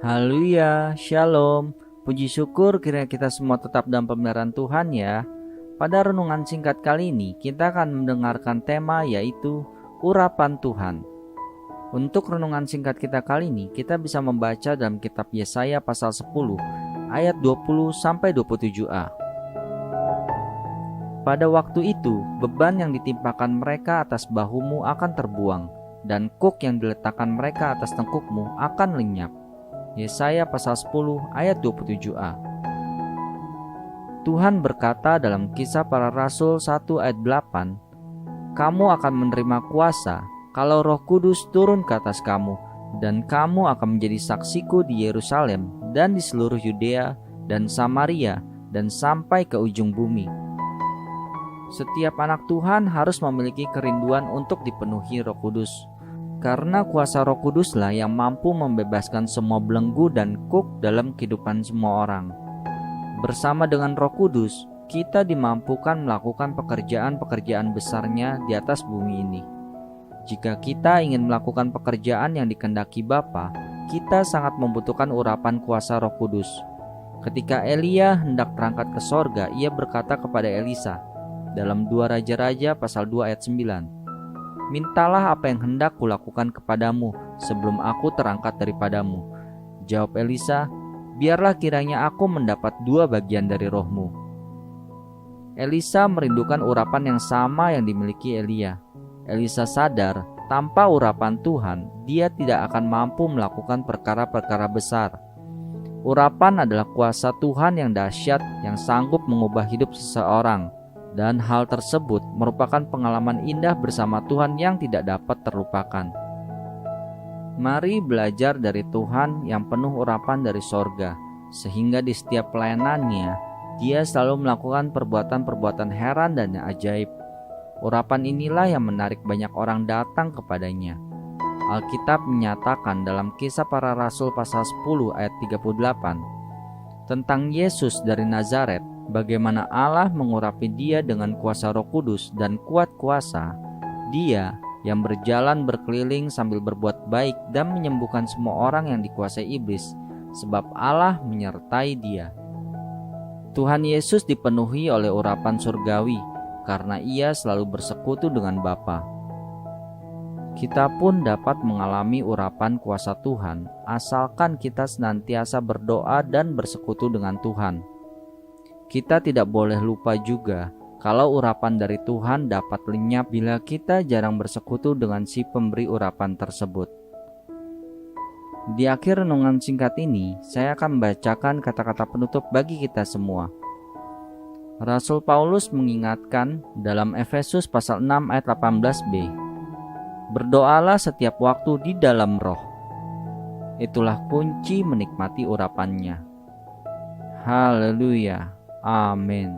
Haleluya, Shalom. Puji syukur kiranya kita semua tetap dalam pemeliharaan Tuhan ya. Pada renungan singkat kali ini kita akan mendengarkan tema yaitu urapan Tuhan. Untuk renungan singkat kita kali ini kita bisa membaca dalam kitab Yesaya pasal 10 ayat 20-27a. Pada waktu itu beban yang ditimpakan mereka atas bahumu akan terbuang, dan kuk yang diletakkan mereka atas tengkukmu akan lenyap. Yesaya pasal 10 ayat 27a. Tuhan berkata dalam Kisah Para Rasul 1 ayat 8, "Kamu akan menerima kuasa kalau Roh Kudus turun ke atas kamu, dan kamu akan menjadi saksiku di Yerusalem dan di seluruh Yudea dan Samaria dan sampai ke ujung bumi." Setiap anak Tuhan harus memiliki kerinduan untuk dipenuhi Roh Kudus. Karena kuasa Roh Kuduslah yang mampu membebaskan semua belenggu dan kuk dalam kehidupan semua orang. Bersama dengan Roh Kudus, kita dimampukan melakukan pekerjaan-pekerjaan besarnya di atas bumi ini. Jika kita ingin melakukan pekerjaan yang dikehendaki Bapa, kita sangat membutuhkan urapan kuasa Roh Kudus. Ketika Elia hendak berangkat ke sorga, ia berkata kepada Elisa dalam 2 Raja-Raja pasal 2 ayat 9, "Mintalah apa yang hendak kulakukan kepadamu sebelum aku terangkat daripadamu." Jawab Elisa, "Biarlah kiranya aku mendapat 2 bagian dari rohmu." Elisa merindukan urapan yang sama yang dimiliki Elia. Elisa sadar tanpa urapan Tuhan, dia tidak akan mampu melakukan perkara-perkara besar. Urapan adalah kuasa Tuhan yang dahsyat yang sanggup mengubah hidup seseorang. Dan hal tersebut merupakan pengalaman indah bersama Tuhan yang tidak dapat terlupakan. Mari belajar dari Tuhan yang penuh urapan dari sorga, sehingga di setiap pelayanannya, Dia selalu melakukan perbuatan-perbuatan heran dan ajaib. Urapan inilah yang menarik banyak orang datang kepadanya. Alkitab menyatakan dalam Kisah Para Rasul pasal 10 ayat 38, tentang Yesus dari Nazaret, bagaimana Allah mengurapi dia dengan kuasa Roh Kudus dan kuat kuasa. Dia yang berjalan berkeliling sambil berbuat baik dan menyembuhkan semua orang yang dikuasai iblis, sebab Allah menyertai dia. Tuhan Yesus dipenuhi oleh urapan surgawi karena ia selalu bersekutu dengan Bapa. Kita pun dapat mengalami urapan kuasa Tuhan asalkan kita senantiasa berdoa dan bersekutu dengan Tuhan. Kita tidak boleh lupa juga kalau urapan dari Tuhan dapat lenyap bila kita jarang bersekutu dengan si pemberi urapan tersebut. Di akhir renungan singkat ini, saya akan membacakan kata-kata penutup bagi kita semua. Rasul Paulus mengingatkan dalam Efesus pasal 6 ayat 18b, "Berdoalah setiap waktu di dalam roh." Itulah kunci menikmati urapannya. Haleluya. Amin.